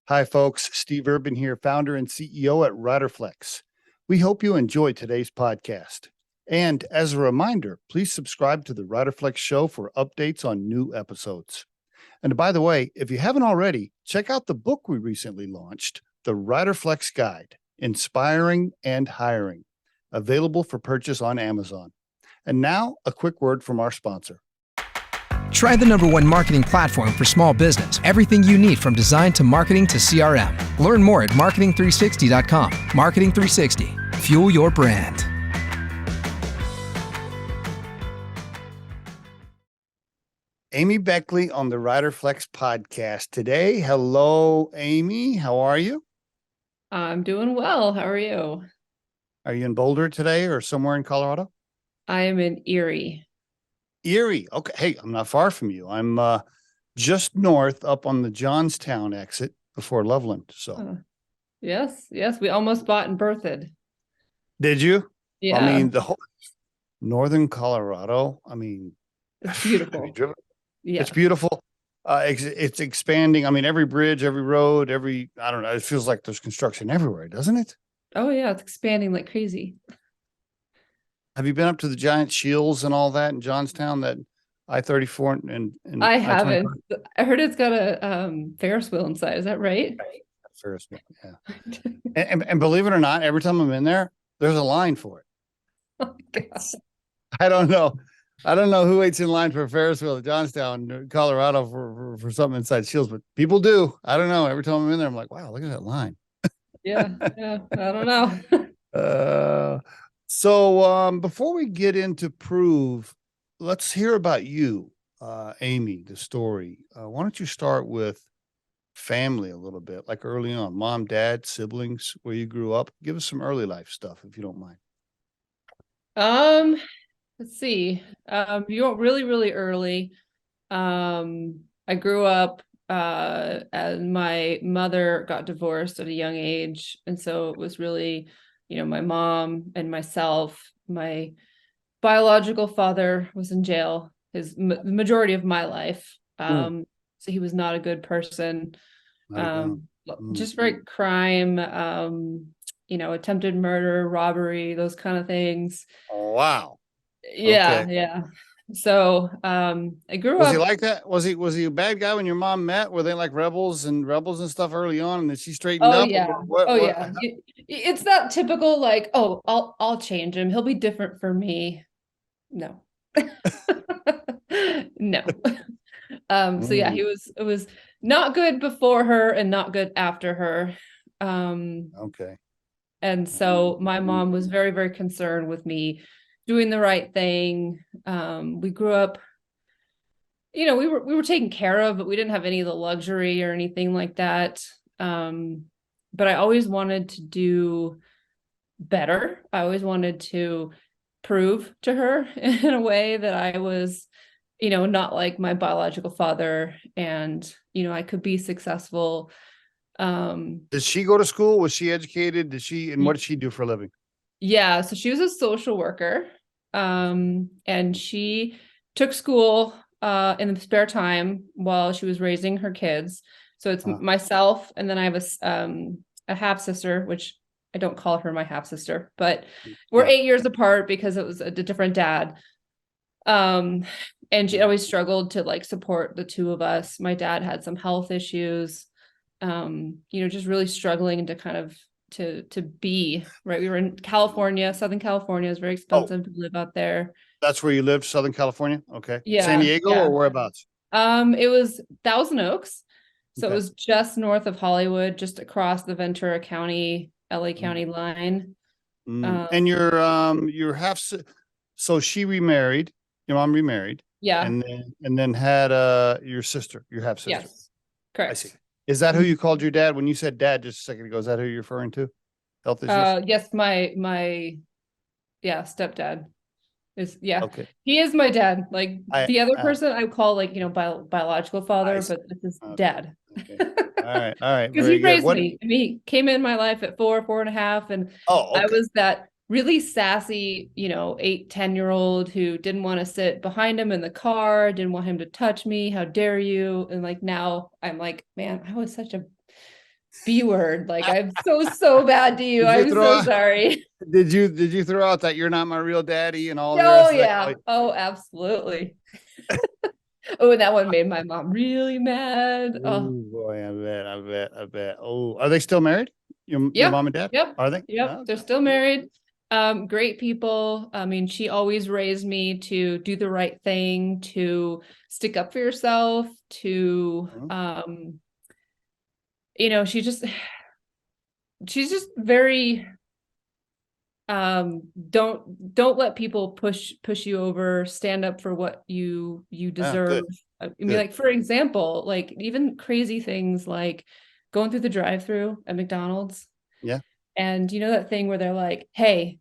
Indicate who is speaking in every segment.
Speaker 1: Hi, folks. Steve Urban here, founder and CEO at Riderflex. We hope you enjoy today's podcast. And as a reminder, please subscribe to the Riderflex show for updates on new episodes. And by the way, if you haven't already, check out the book we recently launched, The Riderflex Guide, Inspiring and Hiring, available for purchase on Amazon. And now, a quick word from our sponsor.
Speaker 2: Try the #1 marketing platform for small business. Everything you need from design to marketing to CRM. Learn more at marketing360.com. Marketing 360. Fuel your brand.
Speaker 1: Amy Beckley on the Riderflex podcast today. Hello, Amy. How are you?
Speaker 3: I'm doing well. How are you?
Speaker 1: Are you in Boulder today or somewhere in Colorado?
Speaker 3: I am in Erie.
Speaker 1: Erie. Okay. Hey, I'm not far from you. I'm just north up on the Johnstown exit before Loveland. So
Speaker 3: Yes. We almost bought and birthed.
Speaker 1: Did you?
Speaker 3: Yeah.
Speaker 1: I mean, the whole northern Colorado. I mean,
Speaker 3: it's beautiful.
Speaker 1: Have you driven?
Speaker 3: Yeah.
Speaker 1: It's beautiful. It's expanding. I mean, every bridge, every road, I don't know. It feels like there's construction everywhere, doesn't it?
Speaker 3: Oh yeah, it's expanding like crazy.
Speaker 1: Have you been up to the giant shields and all that in Johnstown, that I-34 and
Speaker 3: I haven't. I heard it's got a Ferris wheel inside. Is that right?
Speaker 1: Ferris wheel, yeah. and believe it or not, every time I'm in there, there's a line for it.
Speaker 3: Oh my gosh.
Speaker 1: I don't know. I don't know who waits in line for a Ferris wheel at Johnstown, Colorado for something inside Shields, but people do. I don't know. Every time I'm in there, I'm like, wow, look at that line.
Speaker 3: Yeah. I don't know.
Speaker 1: So before we get into Proov, let's hear about you, Amy, the story. Why don't you start with family a little bit, like early on, mom, dad, siblings, where you grew up? Give us some early life stuff, if you don't mind.
Speaker 3: Let's see. You went really early. I grew up and my mother got divorced at a young age, and so it was really, my mom and myself. My biological father was in jail the majority of my life. So he was not a good person. Just very crime, attempted murder, robbery, those kind of things.
Speaker 1: Oh, wow.
Speaker 3: Yeah,
Speaker 1: okay.
Speaker 3: yeah. So I grew up.
Speaker 1: Was he like that? Was he a bad guy when your mom met? Were they like rebels and stuff early on? And then she straightened up?
Speaker 3: Yeah. Yeah. It's that typical, like, oh, I'll change him. He'll be different for me. No. No. So yeah, it was not good before her and not good after her.
Speaker 1: Okay.
Speaker 3: And so my mom was very, very concerned with me doing the right thing. We grew up, we were taken care of, but we didn't have any of the luxury or anything like that. But I always wanted to do better. I always wanted to prove to her in a way that I was, not like my biological father, and, I could be successful.
Speaker 1: Did she go to school? Was she educated? And what did she do for a living?
Speaker 3: Yeah, so she was a social worker, and she took school in the spare time while she was raising her kids. So it's myself, and then I have a half sister, which I don't call her my half sister, but we're 8 years apart because it was a different dad. And she always struggled to like support the two of us. My dad had some health issues, just really struggling to kind of to be right. We were in California, Southern California. It's very expensive to live out there.
Speaker 1: That's where you lived, Southern California? Okay.
Speaker 3: Yeah.
Speaker 1: San Diego or whereabouts?
Speaker 3: It was Thousand Oaks. So
Speaker 1: Okay.
Speaker 3: It was just north of Hollywood, just across the Ventura County, LA County line.
Speaker 1: And your so she remarried, your mom remarried.
Speaker 3: Yeah.
Speaker 1: And then had your sister, your half sister.
Speaker 3: Yes. Correct.
Speaker 1: I see. Is that who you called your dad when you said dad just a second ago? Is that who you're referring to? Health issues?
Speaker 3: Yes, my stepdad is
Speaker 1: Okay.
Speaker 3: He is my dad. Like the other person I call like, biological father, but this is dad.
Speaker 1: Okay. All right.
Speaker 3: Because he raised me. I mean, he came in my life at 4.5, and I was that really sassy, 8, 10-year-old who didn't want to sit behind him in the car, didn't want him to touch me. How dare you? And like now I'm like, man, I was such a B word. Like, I'm so bad to you.
Speaker 1: Did you
Speaker 3: I'm
Speaker 1: throw
Speaker 3: so
Speaker 1: out,
Speaker 3: sorry.
Speaker 1: did you throw out that you're not my real daddy and all the
Speaker 3: Oh,
Speaker 1: rest of that?
Speaker 3: yeah. Oh, absolutely. Oh, and that one made my mom really mad. Oh,
Speaker 1: Oh boy, I bet. Oh, are they still married? Your
Speaker 3: yeah.
Speaker 1: mom and dad?
Speaker 3: Yep.
Speaker 1: Are they?
Speaker 3: Yep.
Speaker 1: Oh,
Speaker 3: They're still married. Great people. I mean, she always raised me to do the right thing, to stick up for yourself, to,
Speaker 1: oh,
Speaker 3: she's just very, don't let people push you over, stand up for what you
Speaker 1: oh,
Speaker 3: deserve.
Speaker 1: good,
Speaker 3: I mean,
Speaker 1: good.
Speaker 3: like, for example, like even crazy things like going through the drive-through at McDonald's,
Speaker 1: Yeah.
Speaker 3: and you know that thing where they're like, hey,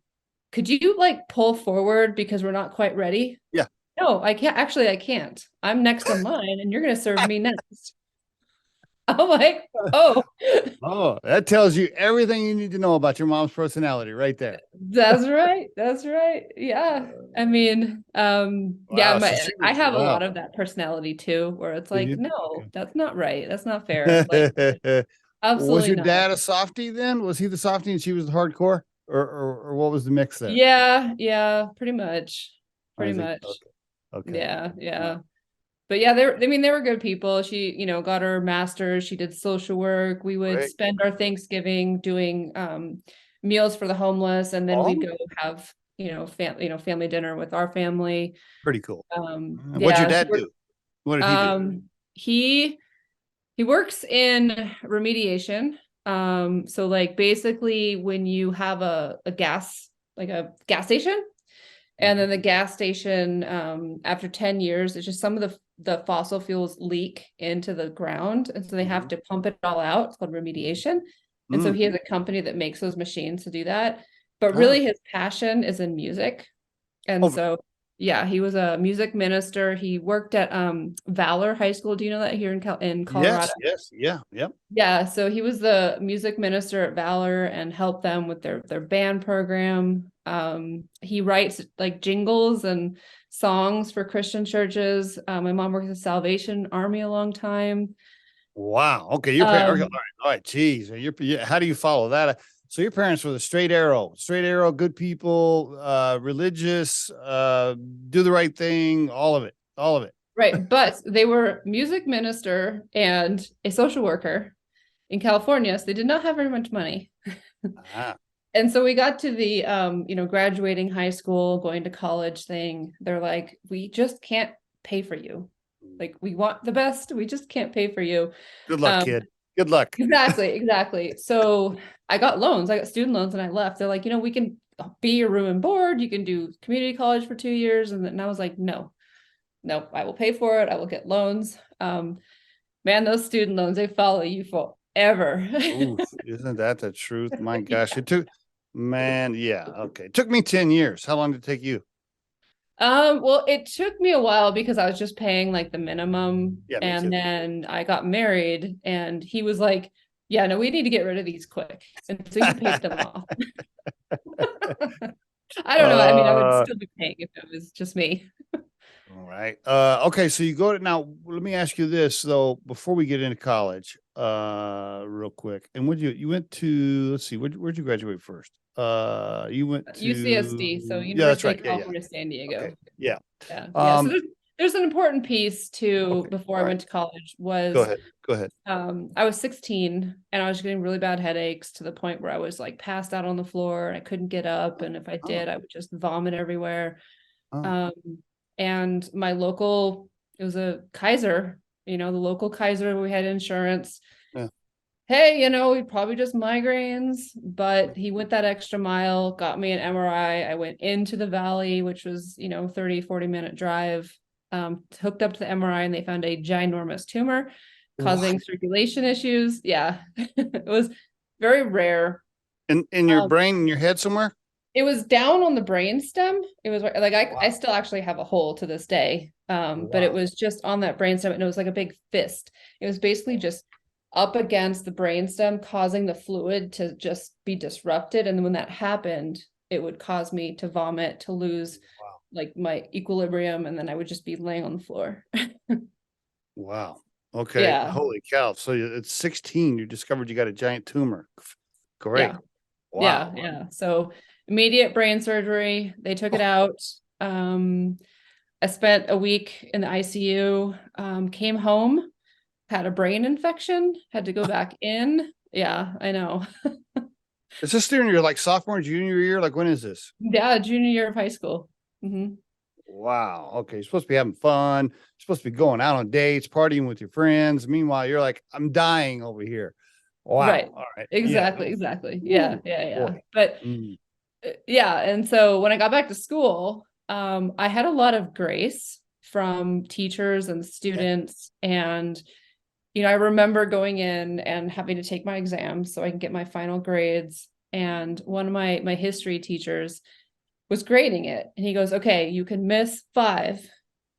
Speaker 3: could you like pull forward because we're not quite ready?
Speaker 1: Yeah.
Speaker 3: No, I can't. Actually, I can't. I'm next in line and you're going to serve me next. I'm like, oh,
Speaker 1: Oh, that tells you everything you need to know about your mom's personality right there.
Speaker 3: that's right. That's right. Yeah. I mean, yeah,
Speaker 1: Wow. So she
Speaker 3: I
Speaker 1: was,
Speaker 3: have a lot
Speaker 1: wow.
Speaker 3: of that personality too, where it's
Speaker 1: Do
Speaker 3: like,
Speaker 1: you?
Speaker 3: no,
Speaker 1: Okay.
Speaker 3: that's not right. That's not fair. Like,
Speaker 1: Was
Speaker 3: absolutely
Speaker 1: your
Speaker 3: not.
Speaker 1: dad a softie then? Was he the softie and she was the hardcore? Or what was the mix there?
Speaker 3: Yeah. Yeah. Pretty much.
Speaker 1: Oh,
Speaker 3: Pretty
Speaker 1: is he?
Speaker 3: much.
Speaker 1: Okay. Okay.
Speaker 3: Yeah.
Speaker 1: Wow.
Speaker 3: Yeah. But yeah, I mean, they were good people. She, got her master's. She did social work. We would
Speaker 1: Great.
Speaker 3: spend our Thanksgiving doing meals for the homeless, and then we'd
Speaker 1: Oh,
Speaker 3: go have, family dinner with our family.
Speaker 1: pretty cool. What'd your
Speaker 3: Yeah, she
Speaker 1: dad
Speaker 3: worked.
Speaker 1: do? What did he do?
Speaker 3: He works in remediation. So like basically when you have a gas, like a gas station, and
Speaker 1: Mhm.
Speaker 3: then the gas station, after 10 years, it's just some of the fossil fuels leak into the ground. And so they have
Speaker 1: Mhm.
Speaker 3: to pump it all out. It's called remediation. And so
Speaker 1: Mm.
Speaker 3: he has a company that makes those machines to do that. But
Speaker 1: Oh,
Speaker 3: really his passion is in music. And
Speaker 1: oh,
Speaker 3: so, yeah, he was a music minister. He worked at Valor High School. Do you know that here in Colorado?
Speaker 1: yes, yes, yeah, yep.
Speaker 3: Yeah, so he was the music minister at Valor and helped them with their band program. He writes like jingles and songs for Christian churches. My mom worked at the Salvation Army a long time.
Speaker 1: Wow. Okay, your parents. Okay,
Speaker 3: Um,
Speaker 1: all right. Geez, how do you follow that? So your parents were the straight arrow, good people, religious, do the right thing, all of it, all of it.
Speaker 3: right, but they were music minister and a social worker in California, so they did not have very much money.
Speaker 1: Ah,
Speaker 3: And so we got to the graduating high school, going to college thing. They're like, we just can't pay for you. Like, we want the best, we just can't pay for you.
Speaker 1: good luck,
Speaker 3: Um,
Speaker 1: kid. Good luck.
Speaker 3: exactly. So I got loans, I got student loans, and I left. They're like, we can be your room and board, you can do community college for 2 years. And I was like, no, I will pay for it. I will get loans. Man, those student loans, they follow you forever.
Speaker 1: Ooh, isn't that the truth? My gosh, man, yeah, okay. It took me 10 years. How long did it take you?
Speaker 3: Well, it took me a while because I was just paying like the minimum,
Speaker 1: Yeah, me
Speaker 3: and
Speaker 1: too.
Speaker 3: then I got married and he was like, yeah, no, we need to get rid of these quick. And so he paid them off. I don't know. I mean, I would
Speaker 1: Uh,
Speaker 3: still be paying if it was just me.
Speaker 1: all right. Okay, so you go to now. Let me ask you this though, before we get into college, real quick. And you went to, let's see, where'd you graduate first? You went
Speaker 3: UCSD, so
Speaker 1: to, yeah, that's
Speaker 3: University
Speaker 1: right.
Speaker 3: of
Speaker 1: Yeah, yeah.
Speaker 3: California, San Diego.
Speaker 1: Okay. Yeah.
Speaker 3: Yeah. Yeah. So
Speaker 1: Um,
Speaker 3: there's an important piece too
Speaker 1: okay.
Speaker 3: before I
Speaker 1: All right.
Speaker 3: went to college
Speaker 1: Go
Speaker 3: was
Speaker 1: ahead. Go ahead.
Speaker 3: I was 16 and I was getting really bad headaches to the point where I was like passed out on the floor and I couldn't get up. And if I
Speaker 1: Oh,
Speaker 3: did, I would just vomit everywhere.
Speaker 1: oh,
Speaker 3: Um, and my local, it was a Kaiser, the local Kaiser, we had insurance.
Speaker 1: yeah.
Speaker 3: Hey, we probably just migraines, but he went that extra mile, got me an MRI. I went into the valley, which was, 30-40 minute drive, hooked up to the MRI, and they found a ginormous tumor
Speaker 1: What?
Speaker 3: causing circulation issues. Yeah, it was very rare.
Speaker 1: In your
Speaker 3: Um,
Speaker 1: brain, in your head somewhere?
Speaker 3: it was down on the brain stem. It was like I
Speaker 1: Wow.
Speaker 3: still actually have a hole to this day. But it
Speaker 1: Wow.
Speaker 3: was just on that brainstem, and it was like a big fist. It was basically just up against the brainstem, causing the fluid to just be disrupted. And then when that happened, it would cause me to vomit, to lose
Speaker 1: Wow.
Speaker 3: like my equilibrium, and then I would just be laying on the floor.
Speaker 1: Wow. Okay.
Speaker 3: Yeah.
Speaker 1: Holy cow. So at 16, you discovered you got a giant tumor. Great.
Speaker 3: Yeah.
Speaker 1: Wow.
Speaker 3: Yeah. So immediate brain surgery. They took it out. I spent a week in the ICU, came home, had a brain infection, had to go back in. Yeah, I know.
Speaker 1: Is this during your like sophomore, junior year? Like when is this?
Speaker 3: Yeah, junior year of high school. Hmm.
Speaker 1: Wow. Okay. You're supposed to be having fun. You're supposed to be going out on dates, partying with your friends. Meanwhile, you're like, I'm dying over here.
Speaker 3: Right.
Speaker 1: Wow. All right. Yeah.
Speaker 3: Exactly. Yeah,
Speaker 1: Woo,
Speaker 3: yeah.
Speaker 1: boy.
Speaker 3: But
Speaker 1: Mm.
Speaker 3: yeah, and so when I got back to school, I had a lot of grace from teachers and
Speaker 1: Okay.
Speaker 3: students. And, I remember going in and having to take my exams so I can get my final grades. And one of my history teachers was grading it. And he goes, okay, you can miss 5.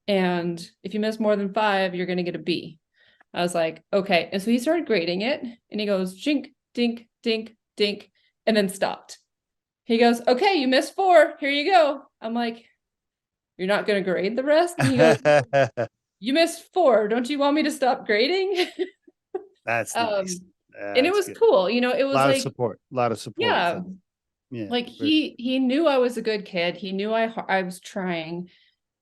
Speaker 3: And if you miss more than 5, you're going to get a B. I was like, okay. And so he started grading it and he goes, jink, dink, dink, dink, and then stopped. He goes, okay, you missed 4. Here you go. I'm like, you're not going to grade the rest? And he goes, you missed 4. Don't you want me to stop grading?
Speaker 1: That's nice.
Speaker 3: And it
Speaker 1: That's
Speaker 3: was
Speaker 1: good.
Speaker 3: cool. It
Speaker 1: A
Speaker 3: was
Speaker 1: lot of
Speaker 3: like,
Speaker 1: support. A lot of support.
Speaker 3: yeah,
Speaker 1: Yeah.
Speaker 3: like he knew I was a good kid. He knew I was trying,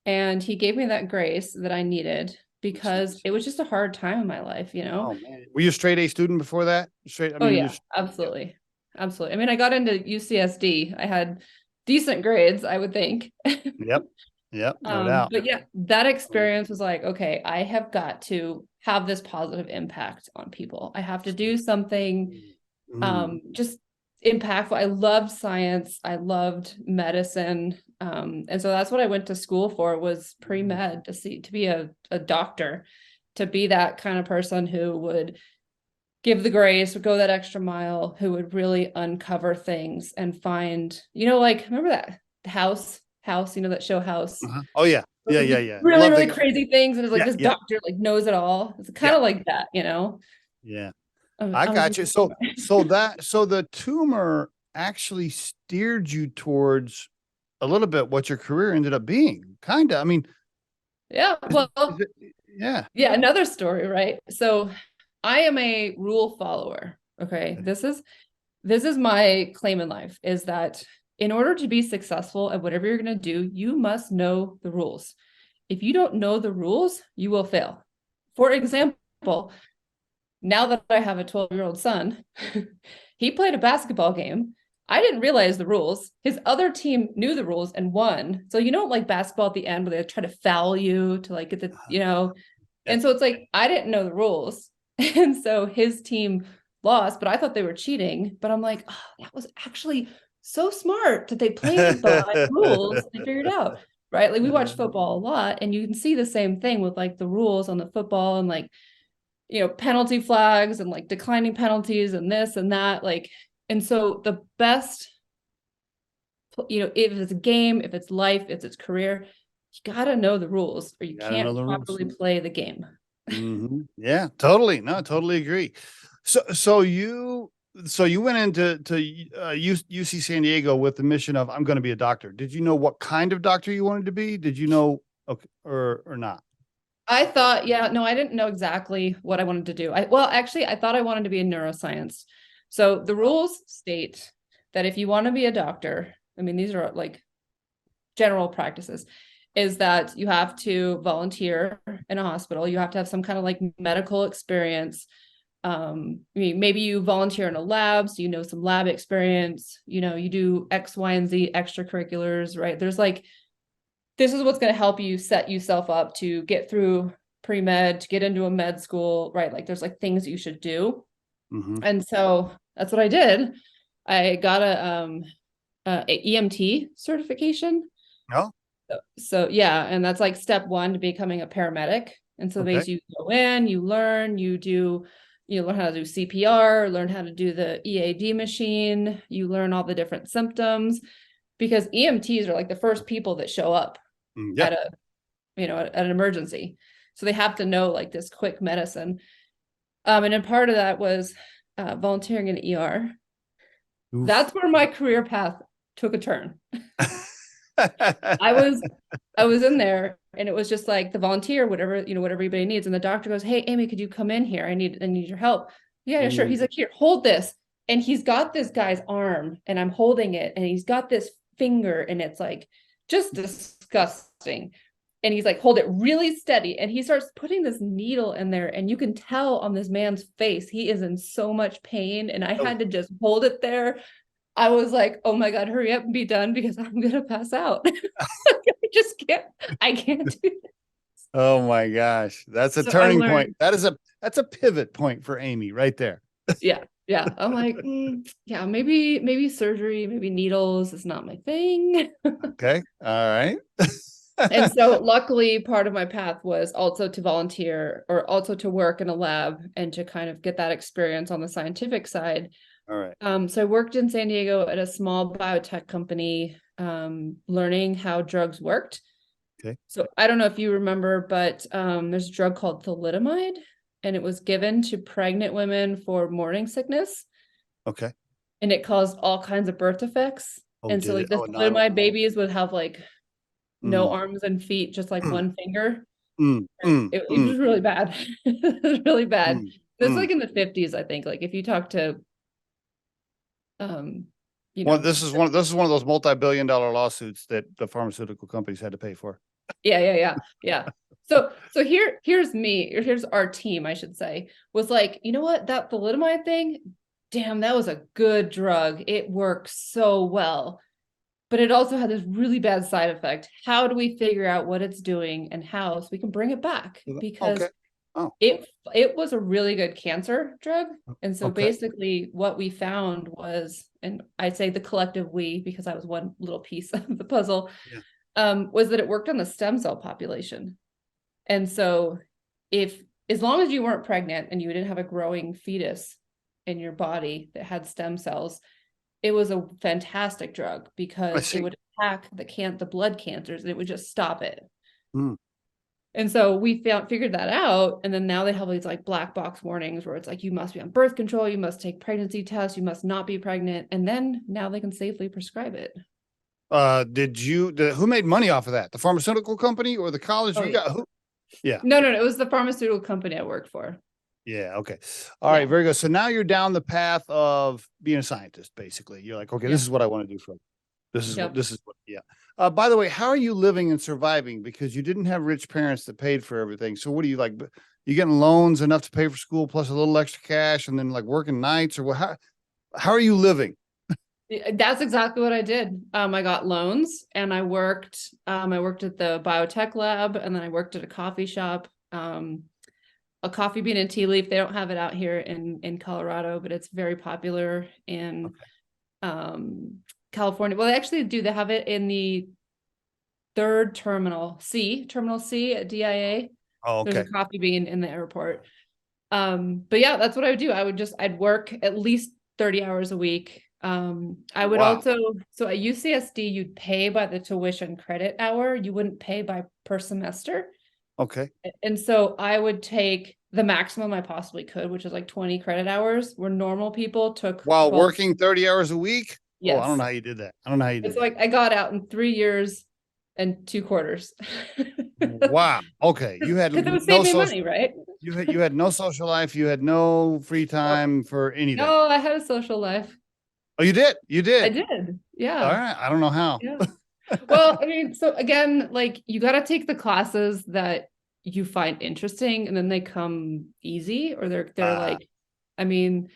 Speaker 3: and he gave me that grace that I needed
Speaker 1: That's
Speaker 3: because
Speaker 1: nice.
Speaker 3: it was just a hard time in my life.
Speaker 1: Oh man. Were you a straight A student before that? Straight. I
Speaker 3: Oh
Speaker 1: mean,
Speaker 3: yeah, absolutely. Absolutely. I mean, I got into UCSD. I had decent grades, I would think.
Speaker 1: yep. Yep. No doubt.
Speaker 3: But yeah, that experience was like, okay, I have got to have this positive impact on people. I have to do something
Speaker 1: Mm.
Speaker 3: just impactful. I loved science. I loved medicine. And so that's what I went to school for, was pre-med, to be a doctor, to be that kind of person who would give the grace, would go that extra mile, who would really uncover things and find, like, remember that house, that show House?
Speaker 1: Uh-huh. Oh yeah. Yeah. Yeah.
Speaker 3: Like
Speaker 1: Yeah.
Speaker 3: really,
Speaker 1: Love
Speaker 3: really
Speaker 1: the.
Speaker 3: crazy things. And it's like
Speaker 1: Yeah.
Speaker 3: this
Speaker 1: Yeah.
Speaker 3: doctor like knows it all. It's kind
Speaker 1: Yeah.
Speaker 3: of like that.
Speaker 1: Yeah.
Speaker 3: I'm,
Speaker 1: I
Speaker 3: I'm
Speaker 1: got
Speaker 3: just
Speaker 1: you. So the tumor actually steered you towards a little bit what your career ended up being. Kind of. I mean,
Speaker 3: yeah.
Speaker 1: is
Speaker 3: Well,
Speaker 1: it, yeah.
Speaker 3: yeah, another story, right? So I am a rule follower. Okay. This is my claim in life, is that in order to be successful at whatever you're going to do, you must know the rules. If you don't know the rules, you will fail. For example, now that I have a 12-year-old son, he played a basketball game. I didn't realize the rules. His other team knew the rules and won. So like basketball at the end where they try to foul you to like get the.
Speaker 1: Yeah.
Speaker 3: And so it's like, I didn't know the rules. And so his team lost, but I thought they were cheating. But I'm like, oh, that was actually so smart that they played by rules and figured out, right? Like we watch football a lot, and you can see the same thing with like the rules on the football and like, penalty flags and like declining penalties and this and that. Like, and so the best, if it's a game, if it's life, if it's career, you got to know the rules or you
Speaker 1: Gotta know
Speaker 3: can't
Speaker 1: the rules.
Speaker 3: properly play the game.
Speaker 1: Yeah, totally. No, totally agree. So you went into UC San Diego with the mission of I'm going to be a doctor. Did you know what kind of doctor you wanted to be? Did you know, okay, or not?
Speaker 3: I thought, yeah, no, I didn't know exactly what I wanted to do. Actually, I thought I wanted to be in neuroscience. So the rules state that if you want to be a doctor, I mean, these are like general practices, is that you have to volunteer in a hospital. You have to have some kind of like medical experience. Maybe you volunteer in a lab, so some lab experience. You do X, Y, and Z extracurriculars, right? There's like, this is what's going to help you set yourself up to get through pre-med, to get into a med school, right? Like there's like things you should do. And so that's what I did. I got a EMT certification.
Speaker 1: Oh,
Speaker 3: So yeah, and that's like step 1 to becoming a paramedic. And so
Speaker 1: okay.
Speaker 3: basically you go in, you learn, learn how to do CPR, learn how to do the EAD machine, you learn all the different symptoms, because EMTs are like the first people that show up
Speaker 1: Yeah.
Speaker 3: at an emergency. So they have to know like this quick medicine. And then part of that was volunteering in ER.
Speaker 1: Oof.
Speaker 3: That's where my career path took a turn. I was in there and it was just like the volunteer, whatever, whatever everybody needs. And the doctor goes, "Hey, Amy, could you come in here? I need your help." Yeah, sure. He's like, "Here, hold this." And he's got this guy's arm and I'm holding it and he's got this finger and it's like just disgusting. And he's like, "Hold it really steady." And he starts putting this needle in there and you can tell on this man's face, he is in so much pain. And I had to just hold it there. I was like, "Oh my God, hurry up and be done because I'm going to pass out." I can't do it.
Speaker 1: Oh my gosh. That's a
Speaker 3: So
Speaker 1: turning point. That's a pivot point for Amy right there.
Speaker 3: Yeah. Yeah. I'm like, yeah, maybe surgery, maybe needles is not my thing.
Speaker 1: Okay. All right.
Speaker 3: And so luckily part of my path was also to volunteer or also to work in a lab and to kind of get that experience on the scientific side.
Speaker 1: All right.
Speaker 3: So I worked in San Diego at a small biotech company, learning how drugs worked.
Speaker 1: Okay.
Speaker 3: So I don't know if you remember, but there's a drug called thalidomide, and it was given to pregnant women for morning sickness.
Speaker 1: Okay.
Speaker 3: And it caused all kinds of birth defects.
Speaker 1: Oh,
Speaker 3: And so like the
Speaker 1: no,
Speaker 3: thalidomide babies would have like no arms and feet, just like one finger. It was really bad. It was really bad. This was like in the 50s, I think. Like if you talk to
Speaker 1: well, this is one of those multi-billion-dollar lawsuits that the pharmaceutical companies had to pay for.
Speaker 3: Yeah. So here's our team, I should say, was like, you know what, that thalidomide thing, damn, that was a good drug. It works so well, but it also had this really bad side effect. How do we figure out what it's doing and how so we can bring it back? Because it was a really good cancer drug. And so basically what we found was, and I'd say the collective we, because I was one little piece of the puzzle, was that it worked on the stem cell population. And so as long as you weren't pregnant and you didn't have a growing fetus in your body that had stem cells, it was a fantastic drug because it would attack the blood cancers and it would just stop it. And so we figured that out. And then now they have these like black box warnings where it's like, you must be on birth control, you must take pregnancy tests, you must not be pregnant. And then now they can safely prescribe it.
Speaker 1: Who made money off of that? The pharmaceutical company or the college? Who? Yeah.
Speaker 3: No. It was the pharmaceutical company I worked for.
Speaker 1: Yeah. Okay. All right. Very good. So now you're down the path of being a scientist, basically. You're like, okay, this is what I want to do for. This is what. Yeah. By the way, how are you living and surviving? Because you didn't have rich parents that paid for everything. So what do you like? You getting loans enough to pay for school plus a little extra cash, and then like working nights, or what? How are you living?
Speaker 3: That's exactly what I did. I got loans and I worked at the biotech lab, and then I worked at a coffee shop, a coffee bean and tea leaf. They don't have it out here in Colorado, but it's very popular in California. Well, they actually do. They have it in the third terminal C at DIA.
Speaker 1: Oh, okay.
Speaker 3: There's a coffee bean in the airport. But yeah, that's what I would do. I'd work at least 30 hours a week. I would also, so at UCSD, you'd pay by the tuition credit hour. You wouldn't pay per semester.
Speaker 1: Okay.
Speaker 3: And so I would take the maximum I possibly could, which is like 20 credit hours, where normal people took
Speaker 1: while working 30 hours a week.
Speaker 3: Yes.
Speaker 1: Oh, I don't know how you did that. I don't know how you did
Speaker 3: It's like I got out in 3 years and 2 quarters.
Speaker 1: Wow. Okay. You had
Speaker 3: because it was saving money, right?
Speaker 1: You had no social life. You had no free time for anything.
Speaker 3: No, I had a social life.
Speaker 1: Oh, you did? You did?
Speaker 3: I did. Yeah.
Speaker 1: All right. I don't know how.
Speaker 3: Yeah. Well, I mean, so again, like you got to take the classes that you find interesting, and then they come easy, or they're like, I mean,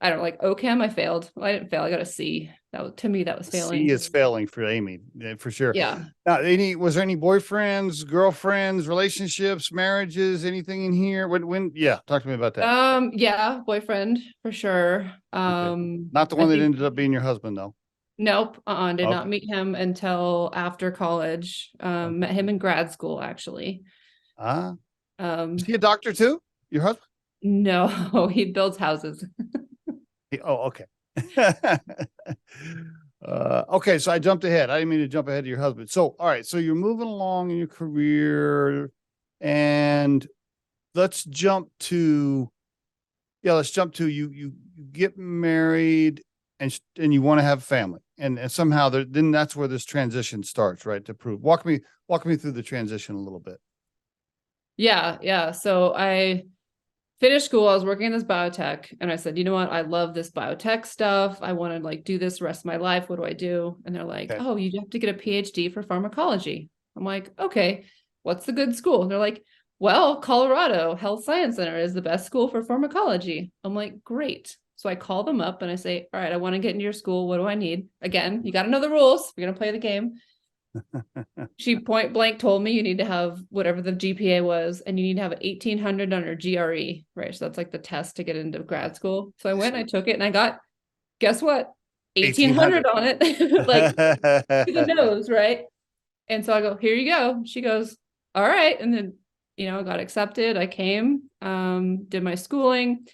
Speaker 3: I don't know, like OChem, I failed. Well, I didn't fail. I got a C. To me, that was failing.
Speaker 1: C is failing for Amy, for sure.
Speaker 3: Yeah.
Speaker 1: Now, was there any boyfriends, girlfriends, relationships, marriages, anything in here? Talk to me about that.
Speaker 3: Yeah, boyfriend for sure.
Speaker 1: Not the one that ended up being your husband, though.
Speaker 3: Nope. Did not meet him until after college. Met him in grad school, actually. Is he
Speaker 1: a doctor too? Your husband?
Speaker 3: No, he builds houses.
Speaker 1: Okay. Okay, so I jumped ahead. I didn't mean to jump ahead to your husband. So, all right, so you're moving along in your career, and let's jump to you get married, and you want to have a family, And somehow then that's where this transition starts, right? To Proov. Walk me through the transition a little bit.
Speaker 3: Yeah. So I finished school. I was working in this biotech, and I said, you know what? I love this biotech stuff. I want to like do this the rest of my life. What do I do? And they're like,
Speaker 1: Okay.
Speaker 3: oh, you have to get a PhD for pharmacology. I'm like, okay, what's the good school? And they're like, well, Colorado Health Science Center is the best school for pharmacology. I'm like, great. So I call them up and I say, all right, I want to get into your school. What do I need? Again, you got to know the rules. We're going to play the game. She point blank told me you need to have whatever the GPA was, and you need to have 1,800 on your GRE, right? So that's like the test to get into grad school. So I went, I took it, and I got, guess what? 1,800 on it, like to the nose, right? And so I go, here you go. She goes, all right. And then, I got accepted. I came, did my schooling.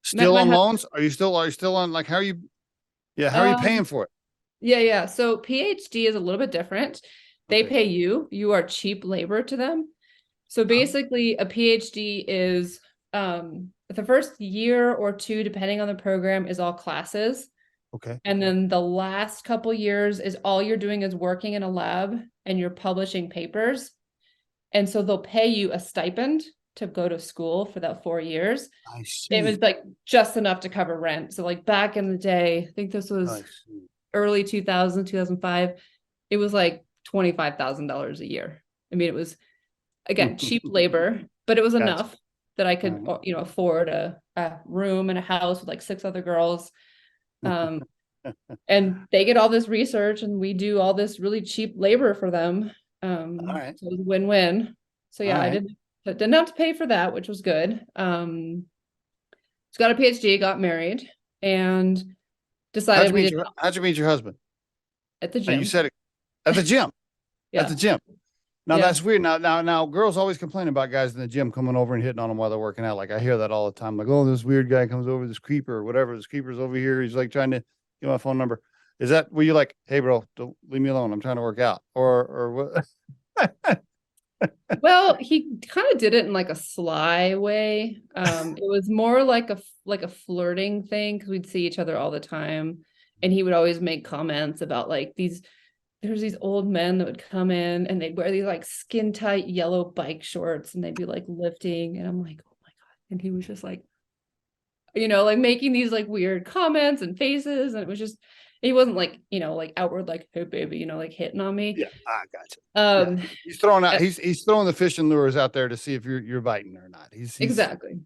Speaker 1: Still on loans? Are you still on, like, how are you paying for it?
Speaker 3: Yeah. So PhD is a little bit different. They pay you. You are cheap labor to them. So basically a PhD is the first year or two, depending on the program, is all classes.
Speaker 1: Okay.
Speaker 3: And then the last couple years is all you're doing is working in a lab and you're publishing papers. And so they'll pay you a stipend to go to school for that 4 years.
Speaker 1: I see.
Speaker 3: It was like just enough to cover rent. So like back in the day, I think this was early 2000, 2005, it was like $25,000 a year. I mean, it was, again, cheap labor, but it was enough that I could, afford a room and a house with like 6 other girls. And they get all this research and we do all this really cheap labor for them. So it was a win-win. So yeah, I didn't have to pay for that, which was good. So got a PhD, got married, and decided
Speaker 1: how'd you meet your husband?
Speaker 3: At the gym.
Speaker 1: You said it at the gym.
Speaker 3: Yeah.
Speaker 1: At the gym. Now that's weird. Now girls always complain about guys in the gym coming over and hitting on them while they're working out. Like I hear that all the time. Like, oh, this weird guy comes over, this creeper or whatever. This creeper's over here. He's like trying to get my phone number. Is that were you like, hey bro, don't leave me alone. I'm trying to work out. Or what?
Speaker 3: Well, he kind of did it in like a sly way. It was more like a flirting thing because we'd see each other all the time, and he would always make comments about like there's these old men that would come in and they'd wear these like skin tight yellow bike shorts and they'd be like lifting, and I'm like, oh my God. And he was just like, like making these like weird comments and faces, and it was just, he wasn't like, like outward, like, hey baby, like hitting on me.
Speaker 1: Yeah, I gotcha. He's throwing out, he's throwing the fishing lures out there to see if you're biting or not. He's
Speaker 3: exactly.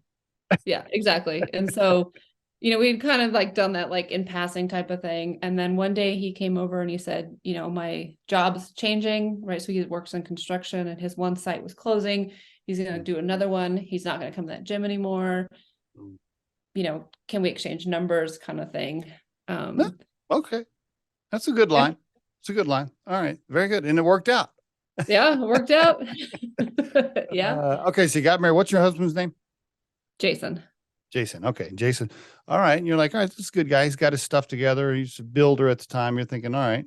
Speaker 3: Yeah, exactly. And so, we'd kind of like done that like in passing type of thing. And then one day he came over and he said, my job's changing, right? So he works in construction and his one site was closing. He's going to do another one. He's not going to come to that gym anymore. Can we exchange numbers kind of thing?
Speaker 1: Okay. That's a good line. It's a good line. All right. Very good. And it worked out.
Speaker 3: Yeah, it worked out. Yeah.
Speaker 1: Okay. So you got married. What's your husband's name?
Speaker 3: Jason.
Speaker 1: Okay. Jason. All right. And you're like, all right, this is a good guy. He's got his stuff together. He's a builder at the time. You're thinking, all right.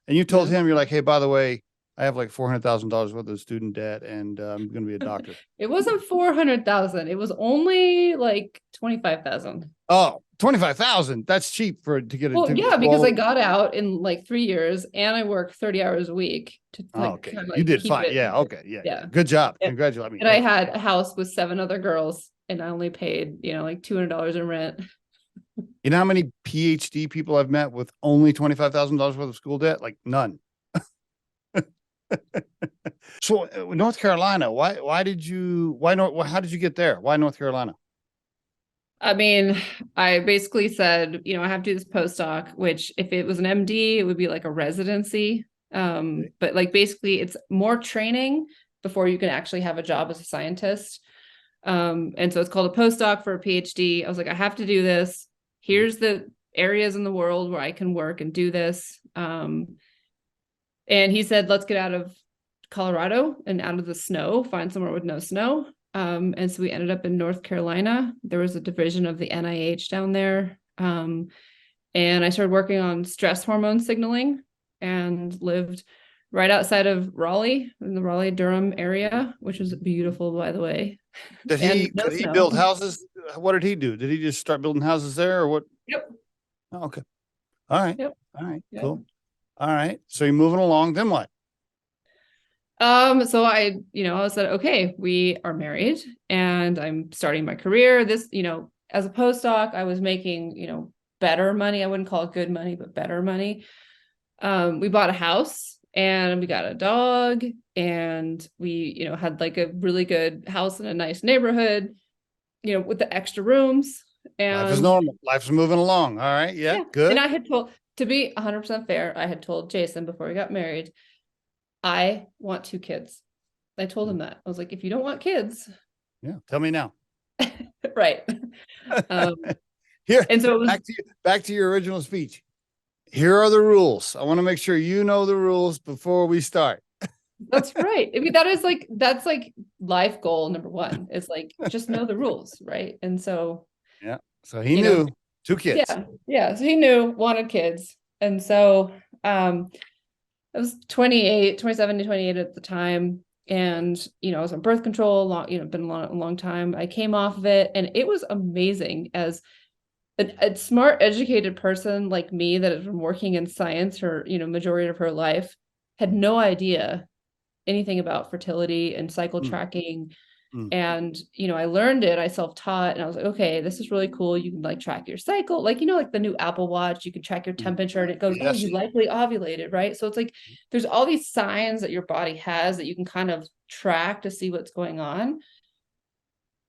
Speaker 1: And you told him, you're like, hey, by the way, I have like $400,000 worth of student debt and I'm going to be a doctor.
Speaker 3: It wasn't 400,000. It was only like 25,000.
Speaker 1: Oh, 25,000. That's cheap to get it.
Speaker 3: Well, yeah, because I got out in like 3 years and I worked 30 hours a week to like,
Speaker 1: okay.
Speaker 3: kind of, like,
Speaker 1: you did fine. Yeah. Okay. Yeah. Good job. Congratulations.
Speaker 3: And I had a house with 7 other girls and I only paid, like $200 in rent.
Speaker 1: You know how many PhD people I've met with only $25,000 worth of school debt? Like none. So North Carolina, how did you get there? Why North Carolina?
Speaker 3: I mean, I basically said, I have to do this postdoc, which if it was an MD, it would be like a residency. But like basically it's more training before you can actually have a job as a scientist. And so it's called a postdoc for a PhD. I was like, I have to do this. Here's the areas in the world where I can work and do this. And he said, let's get out of Colorado and out of the snow, find somewhere with no snow. And so we ended up in North Carolina. There was a division of the NIH down there. And I started working on stress hormone signaling and lived right outside of Raleigh, in the Raleigh-Durham area, which is beautiful, by the way.
Speaker 1: Could he build houses? What did he do? Did he just start building houses there or what?
Speaker 3: Yep.
Speaker 1: Oh, okay. All right.
Speaker 3: Yep.
Speaker 1: All right.
Speaker 3: Yep.
Speaker 1: Cool. All right. So you're moving along. Then what?
Speaker 3: So I said, okay, we are married and I'm starting my career. This, as a postdoc, I was making, better money. I wouldn't call it good money, but better money. We bought a house and we got a dog and we, had like a really good house in a nice neighborhood, with the extra rooms.
Speaker 1: Life is
Speaker 3: And
Speaker 1: normal. Life's moving along. All right. Yeah.
Speaker 3: yeah,
Speaker 1: Good.
Speaker 3: and I had told, to be 100% fair, I had told Jason before we got married, I want 2 kids. I told him that. I was like, if you don't want kids,
Speaker 1: Yeah. Tell me now.
Speaker 3: right. Um,
Speaker 1: Here,
Speaker 3: and so it was,
Speaker 1: back to your original speech. Here are the rules. I want to make sure you know the rules before we start.
Speaker 3: that's right. I mean, that's like life goal number one is like, just know the rules. Right. And so,
Speaker 1: Yeah. So he knew 2 kids.
Speaker 3: yeah. Yeah. So he knew, wanted kids. And so, I was 27 to 28 at the time. And, I was on birth control, been a long time. I came off of it and it was amazing as a smart, educated person like me that has been working in science her, majority of her life, had no idea anything about fertility and cycle tracking. And, I learned it, I self-taught and I was like, okay, this is really cool. You can like track your cycle, like, like the new Apple Watch, you can track your temperature and it goes, oh, you likely ovulated, right? So it's like, there's all these signs that your body has that you can kind of track to see what's going on.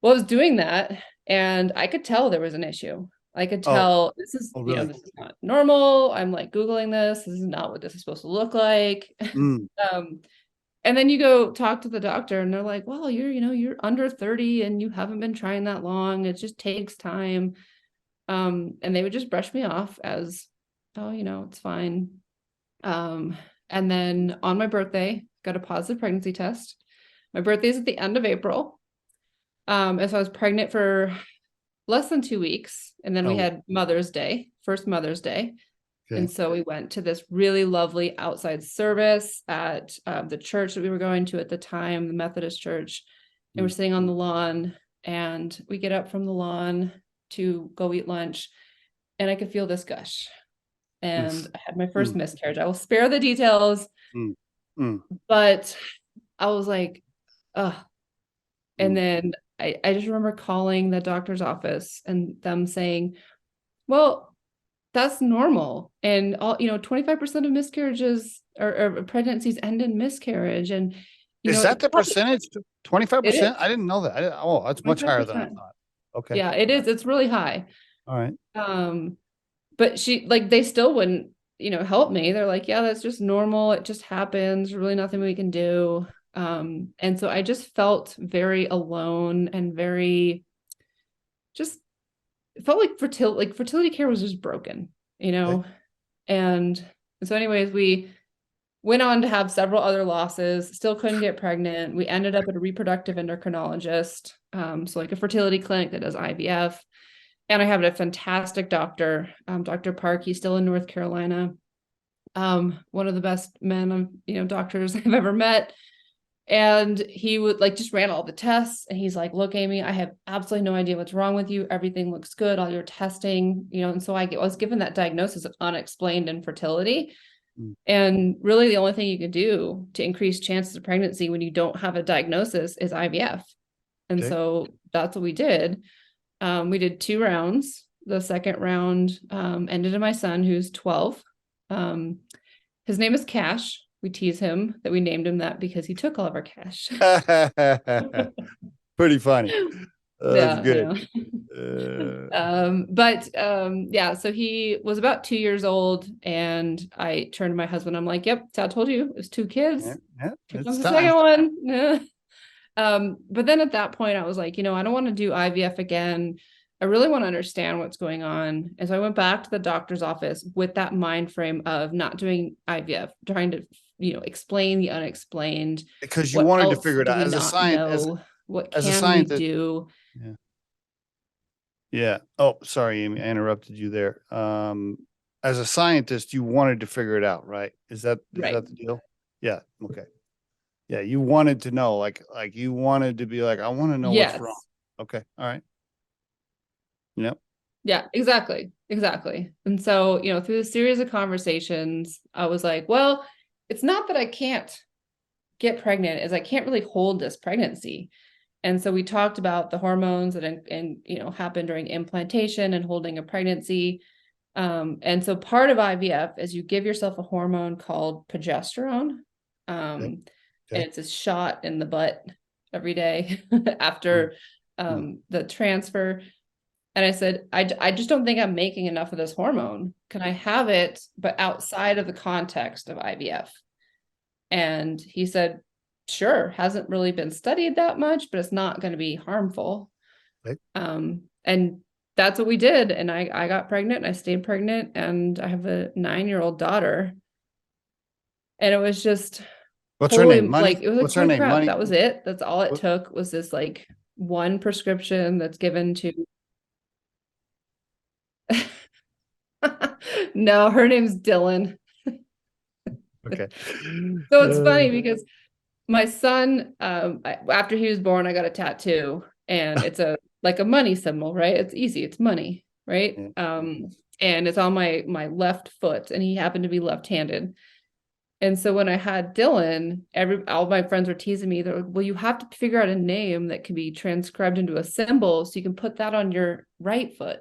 Speaker 3: Well, I was doing that and I could tell there was an issue. I could tell this is,
Speaker 1: really?
Speaker 3: this is not normal. I'm like Googling this. This is not what this is supposed to look like. And then you go talk to the doctor and they're like, well, you're under 30 and you haven't been trying that long. It just takes time. And they would just brush me off as, oh, it's fine. And then on my birthday, got a positive pregnancy test. My birthday is at the end of April. And so I was pregnant for less than 2 weeks. And then we had Mother's Day, first Mother's Day. Okay. And so we went to this really lovely outside service at the church that we were going to at the time, the Methodist church. And we're sitting on the lawn and we get up from the lawn to go eat lunch. And I could feel this gush. And I had my first miscarriage. I will spare the details. But I was like, ugh. And then I just remember calling the doctor's office and them saying, well, that's normal. And all, 25% of miscarriages or pregnancies end in miscarriage. And,
Speaker 1: is that the percentage? 25%? I didn't know that. That's much
Speaker 3: 25%.
Speaker 1: higher than I thought. Okay.
Speaker 3: Yeah, it is. It's really high.
Speaker 1: All right.
Speaker 3: But they still wouldn't, help me. They're like, yeah, that's just normal. It just happens. Really nothing we can do. And so I just felt very alone and very just it felt like fertility care was just broken,
Speaker 1: Okay.
Speaker 3: And so anyways, we went on to have several other losses, still couldn't get pregnant. We ended up at a reproductive endocrinologist, so like a fertility clinic that does IVF. And I have a fantastic doctor, Dr. Park. He's still in North Carolina. One of the best men, doctors I've ever met. And he would just ran all the tests and he's like, look, Amy, I have absolutely no idea what's wrong with you. Everything looks good. All your testing, and so I was given that diagnosis of unexplained infertility. And really the only thing you can do to increase chances of pregnancy when you don't have a diagnosis is IVF. And so that's what we did. We did 2 rounds. The second round ended in my son, who's 12. His name is Cash. We tease him that we named him that because he took all of our cash.
Speaker 1: Pretty funny. That's good.
Speaker 3: Yeah. So he was about 2 years old and I turned to my husband. I'm like, yep, Dad told you it was 2 kids. Here comes the second one. But then at that point I was like, I don't want to do IVF again. I really want to understand what's going on. And so I went back to the doctor's office with that mind frame of not doing IVF, trying to, explain the unexplained.
Speaker 1: Because you wanted to figure it out as a scientist.
Speaker 3: What can we do?
Speaker 1: Yeah. Yeah. Oh, sorry, Amy, I interrupted you there. As a scientist, you wanted to figure it out, right? Is that the deal? Yeah. Okay. Yeah. You wanted to know, like you wanted to be like, I want to know what's wrong. Okay. All right. Yep.
Speaker 3: Yeah, exactly. Exactly. And so, through a series of conversations, I was like, well, it's not that I can't get pregnant, is I can't really hold this pregnancy. And so we talked about the hormones that happen during implantation and holding a pregnancy. And so part of IVF is you give yourself a hormone called progesterone.
Speaker 1: Okay.
Speaker 3: And
Speaker 1: Okay.
Speaker 3: it's a shot in the butt every day
Speaker 1: Mm,
Speaker 3: after
Speaker 1: mm.
Speaker 3: the transfer. And I said, I just don't think I'm making enough of this hormone. Can I have it, but outside of the context of IVF? And he said, sure, hasn't really been studied that much, but it's not going to be harmful.
Speaker 1: Okay.
Speaker 3: And that's what we did. And I got pregnant and I stayed pregnant and I have a 9-year-old daughter. And it was just
Speaker 1: What's her
Speaker 3: holy,
Speaker 1: name?
Speaker 3: like,
Speaker 1: Money?
Speaker 3: it was like,
Speaker 1: What's her
Speaker 3: holy
Speaker 1: name?
Speaker 3: crap,
Speaker 1: Money?
Speaker 3: that was it. That's all it
Speaker 1: What?
Speaker 3: took, was this like one prescription that's given to no, her name's Dylan.
Speaker 1: Okay.
Speaker 3: So it's funny because my son, after he was born, I got a tattoo, and it's like a money symbol, right? It's easy, it's money, right?
Speaker 1: Yeah.
Speaker 3: And it's on my left foot, and he happened to be left-handed. And so when I had Dylan, all my friends were teasing me. They're like, well, you have to figure out a name that can be transcribed into a symbol so you can put that on your right foot.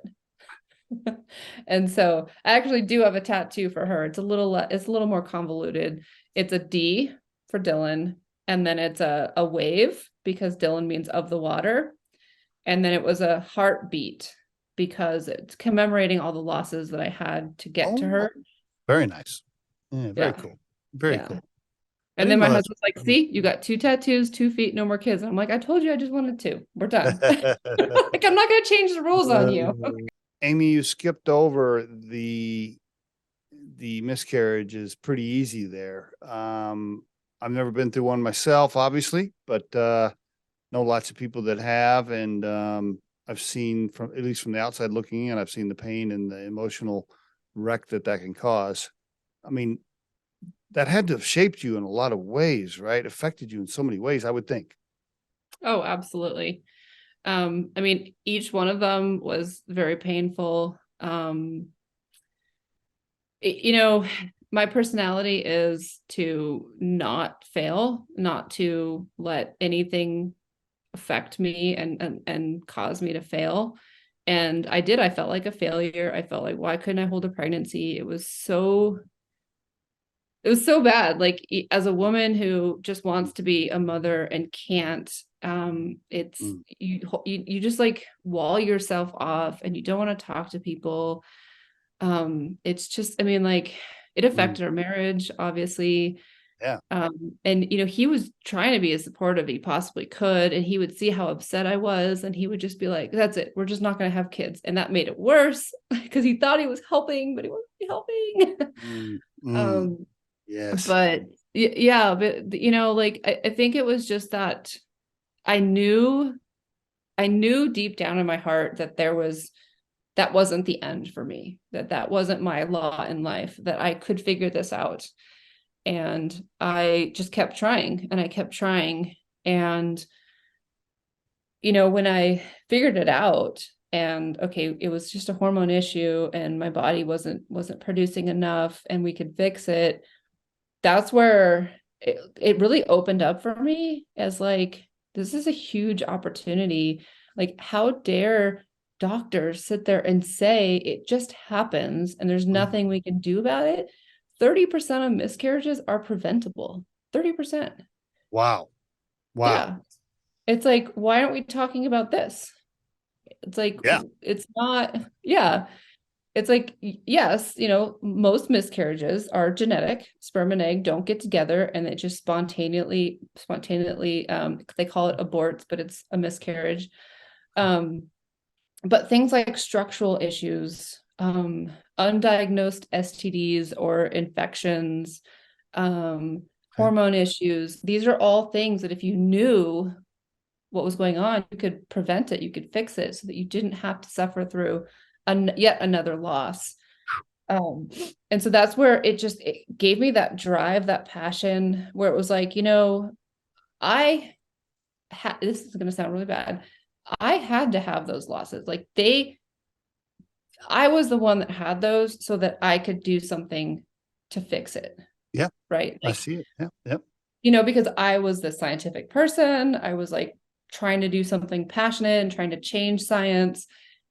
Speaker 3: And so I actually do have a tattoo for her. It's a little more convoluted. It's a D for Dylan, and then it's a wave because Dylan means of the water. And then it was a heartbeat because it's commemorating all the losses that I had to get to
Speaker 1: Oh,
Speaker 3: her.
Speaker 1: very nice. Yeah, very
Speaker 3: Yeah.
Speaker 1: cool. Very
Speaker 3: Yeah.
Speaker 1: cool. I
Speaker 3: And then
Speaker 1: didn't
Speaker 3: my
Speaker 1: know
Speaker 3: husband's like, see, you got 2 tattoos, 2 feet, no more kids. And I'm like, I told you I just wanted 2. We're done.
Speaker 1: that's.
Speaker 3: Like, I'm not going to change the rules on you.
Speaker 1: Amy, you skipped over the miscarriages pretty easy there. I've never been through one myself, obviously, but know lots of people that have, and I've seen, from at least from the outside looking in, I've seen the pain and the emotional wreck that can cause. I mean, that had to have shaped you in a lot of ways, right? Affected you in so many ways, I would think.
Speaker 3: Oh, absolutely. I mean, each one of them was very painful. My personality is to not fail, not to let anything affect me and cause me to fail. And I felt like a failure. I felt like, why couldn't I hold a pregnancy? It was so bad. Like, as a woman who just wants to be a mother and can't, it's
Speaker 1: Mm,
Speaker 3: you just like wall yourself off and you don't want to talk to people. It's just, I mean, like, it
Speaker 1: mm,
Speaker 3: affected our marriage, obviously.
Speaker 1: yeah.
Speaker 3: And he was trying to be as supportive he possibly could, and he would see how upset I was, and he would just be like, that's it, we're just not going to have kids. And that made it worse because he thought he was helping, but he wasn't helping.
Speaker 1: Mm, mm,
Speaker 3: um
Speaker 1: yes.
Speaker 3: but yeah, but like, I think it was just that I knew deep down in my heart that that wasn't the end for me, that wasn't my lot in life, that I could figure this out. And I just kept trying and I kept trying. And when I figured it out, and okay, it was just a hormone issue and my body wasn't producing enough and we could fix it, that's where it really opened up for me as like, this is a huge opportunity. Like, how dare doctors sit there and say it just happens and there's
Speaker 1: Mm,
Speaker 3: nothing we can do about it? 30% of miscarriages are preventable. 30%.
Speaker 1: wow. Wow.
Speaker 3: Yeah. It's like, why aren't we talking about this? It's like,
Speaker 1: Yeah.
Speaker 3: it's not, yeah. It's like, yes, most miscarriages are genetic. Sperm and egg don't get together and it just spontaneously, they call it aborts, but it's a miscarriage. But things like structural issues, undiagnosed STDs or infections,
Speaker 1: Okay.
Speaker 3: hormone issues, these are all things that if you knew what was going on, you could prevent it, you could fix it so that you didn't have to suffer through yet another loss. And so that's where it gave me that drive, that passion, where it was like, this is going to sound really bad. I had to have those losses. Like, I was the one that had those so that I could do something to fix it.
Speaker 1: Yeah.
Speaker 3: Right.
Speaker 1: I see it. Yeah. Yep.
Speaker 3: Because I was the scientific person, I was like trying to do something passionate and trying to change science.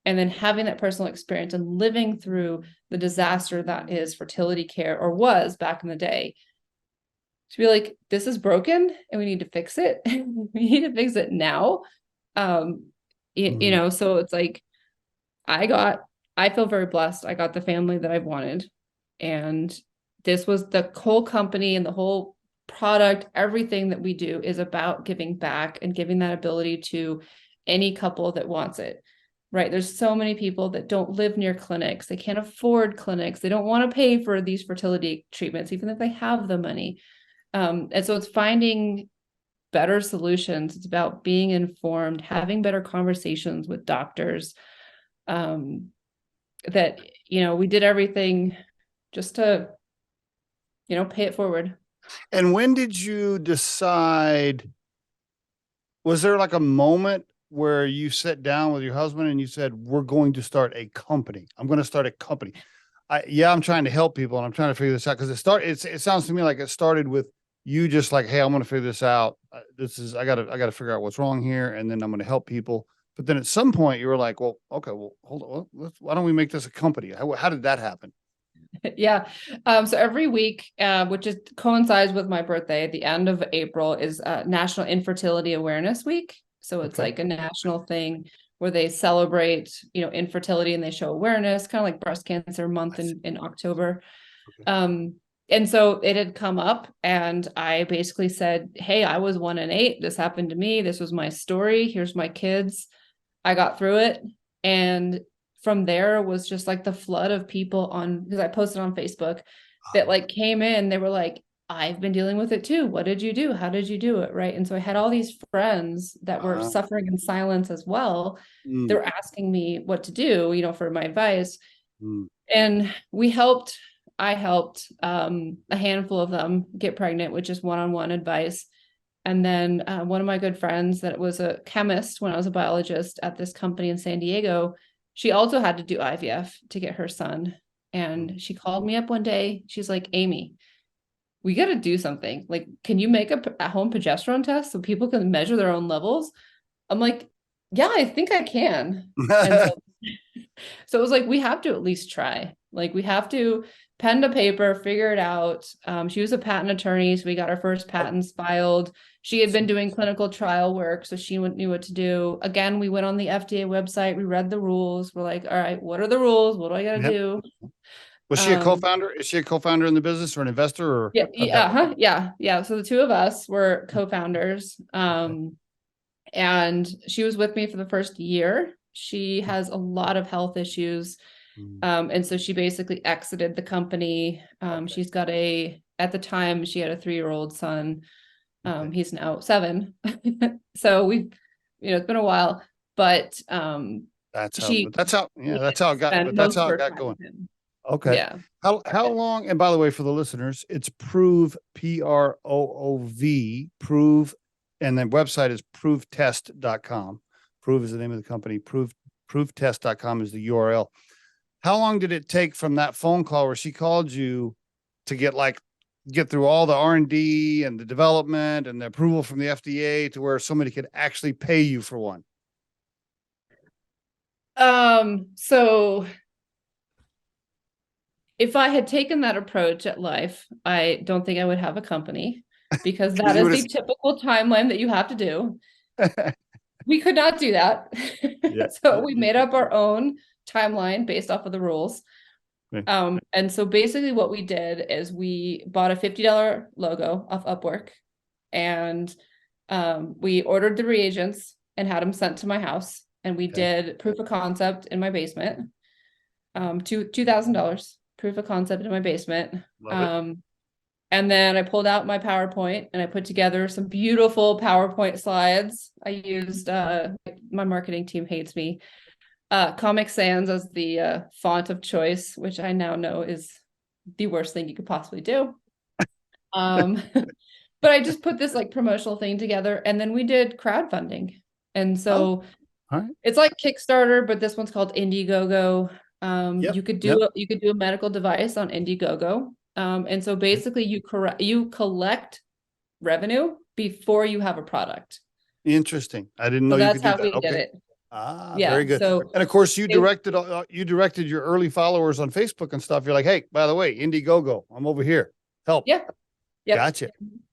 Speaker 3: And then having that personal experience and living through the disaster that is fertility care, or was back in the day, to be like, this is broken and we need to fix it. We need to fix it now. So it's like, I feel very blessed. I got the family that I wanted. And this was the whole company and the whole product, everything that we do is about giving back and giving that ability to any couple that wants it. Right. There's so many people that don't live near clinics. They can't afford clinics. They don't want to pay for these fertility treatments, even if they have the money. And so it's finding better solutions. It's about being informed, having better conversations with doctors. That, we did everything just to, pay it forward.
Speaker 1: And when did you decide, was there like a moment where you sat down with your husband and you said, we're going to start a company? I'm going to start a company. I'm trying to help people and I'm trying to figure this out. Cause it sounds to me like it started with you just like, hey, I'm going to figure this out. I gotta figure out what's wrong here. And then I'm going to help people. But then at some point you were like, well, okay, well, hold on. Why don't we make this a company? How did that happen?
Speaker 3: Yeah. So every week, which coincides with my birthday at the end of April, is National Infertility Awareness Week. So it's like a national thing where they celebrate, infertility, and they show awareness, kind of like breast cancer month in October. Okay. And so it had come up and I basically said, hey, I was 1 in 8. This happened to me. This was my story. Here's my kids. I got through it. And from there was just like the flood of people because I posted on Facebook that like came in, they were like, I've been dealing with it too. What did you do? How did you do it? Right. And so I had all these friends that were suffering in silence as well. They were asking me what to do, for my advice. And I helped a handful of them get pregnant with just one-on-one advice. And then one of my good friends that was a chemist when I was a biologist at this company in San Diego, she also had to do IVF to get her son. And she called me up one day. She's like, Amy, we got to do something. Like, can you make a at-home progesterone test so people can measure their own levels? I'm like, yeah, I think I can. And so it was like, we have to at least try. Like, we have to pen to paper, figure it out. She was a patent attorney, so we got our first patents filed. She had been doing clinical trial work, so she knew what to do. Again, we went on the FDA website, we read the rules. We're like, all right, what are the rules? What do I got to do?
Speaker 1: Was she a co-founder? Is she a co-founder in the business or an investor? Or
Speaker 3: yeah. So the two of us were co-founders. And she was with me for the first year. She has a lot of health issues. And so she basically exited the company. She's got at the time she had a 3-year-old son. He's now 7. So it's been a while, but
Speaker 1: that's how it got going. Okay.
Speaker 3: Yeah.
Speaker 1: How long? And by the way, for the listeners, it's Proov, Proov, Proov, and then website is proovtest.com. Proov is the name of the company. Proovtest.com is the URL. How long did it take from that phone call where she called you to get through all the R&D and the development and the approval from the FDA to where somebody could actually pay you for one?
Speaker 3: So if I had taken that approach at life, I don't think I would have a company, because that is the typical timeline that you have to do. We could not do that. So we made up our own timeline based off of the rules. And so basically what we did is we bought a $50 logo off Upwork, and we ordered the reagents and had them sent to my house, and we did proof of concept in my basement. $2,000 proof of concept in my basement. And then I pulled out my PowerPoint and I put together some beautiful PowerPoint slides. I used my marketing team hates me. Comic Sans as the font of choice, which I now know is the worst thing you could possibly do. But I just put this like promotional thing together, and then we did crowdfunding. And so it's like Kickstarter, but this one's called Indiegogo.
Speaker 1: Yep.
Speaker 3: You could
Speaker 1: Yep.
Speaker 3: do a medical device on Indiegogo. And so basically you collect revenue before you have a product.
Speaker 1: Interesting. I didn't know
Speaker 3: So
Speaker 1: you
Speaker 3: that's
Speaker 1: could do
Speaker 3: how
Speaker 1: that.
Speaker 3: we did
Speaker 1: Okay.
Speaker 3: it.
Speaker 1: Very
Speaker 3: Yeah.
Speaker 1: good.
Speaker 3: So
Speaker 1: And of course, you
Speaker 3: it-
Speaker 1: directed your early followers on Facebook and stuff. You're like, hey, by the way, Indiegogo, I'm over here. Help.
Speaker 3: yeah. Yep.
Speaker 1: Gotcha.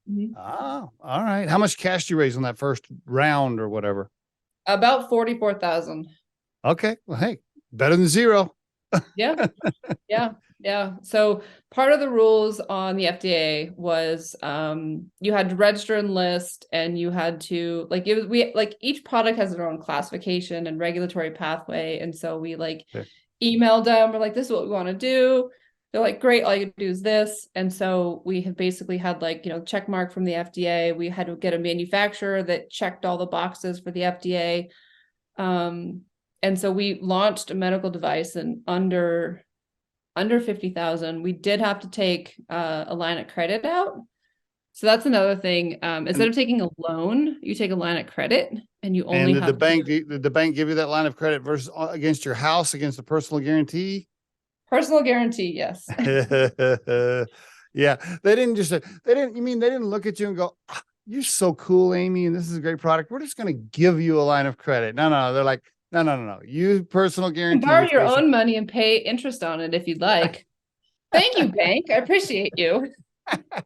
Speaker 3: Mhm.
Speaker 1: Oh, all right. How much cash did you raise on that first round or whatever?
Speaker 3: About 44,000.
Speaker 1: Okay. Well, hey, better than zero.
Speaker 3: Yeah. Yeah. Yeah. So part of the rules on the FDA was you had to register and list, and you had to each product has their own classification and regulatory pathway. And so we
Speaker 1: Okay.
Speaker 3: emailed them, we're like, this is what we want to do. They're like, great, all you do is this. And so we have basically had check mark from the FDA. We had to get a manufacturer that checked all the boxes for the FDA. And so we launched a medical device in under 50,000. We did have to take a line of credit out. So that's another thing. Instead of taking a loan, you take a line of credit, and you only
Speaker 1: And
Speaker 3: have
Speaker 1: did the bank give you that line of credit versus against your house, against the personal guarantee?
Speaker 3: personal guarantee. Yes.
Speaker 1: Yeah. You mean they didn't look at you and go, "Ah, you're so cool, Amy, and this is a great product. We're just going to give you a line of credit." No. They're like, no. You personal
Speaker 3: You can
Speaker 1: guarantee.
Speaker 3: borrow
Speaker 1: which
Speaker 3: your
Speaker 1: basically-
Speaker 3: own money and pay interest on it if you'd like. Thank you, bank. I appreciate you.
Speaker 1: I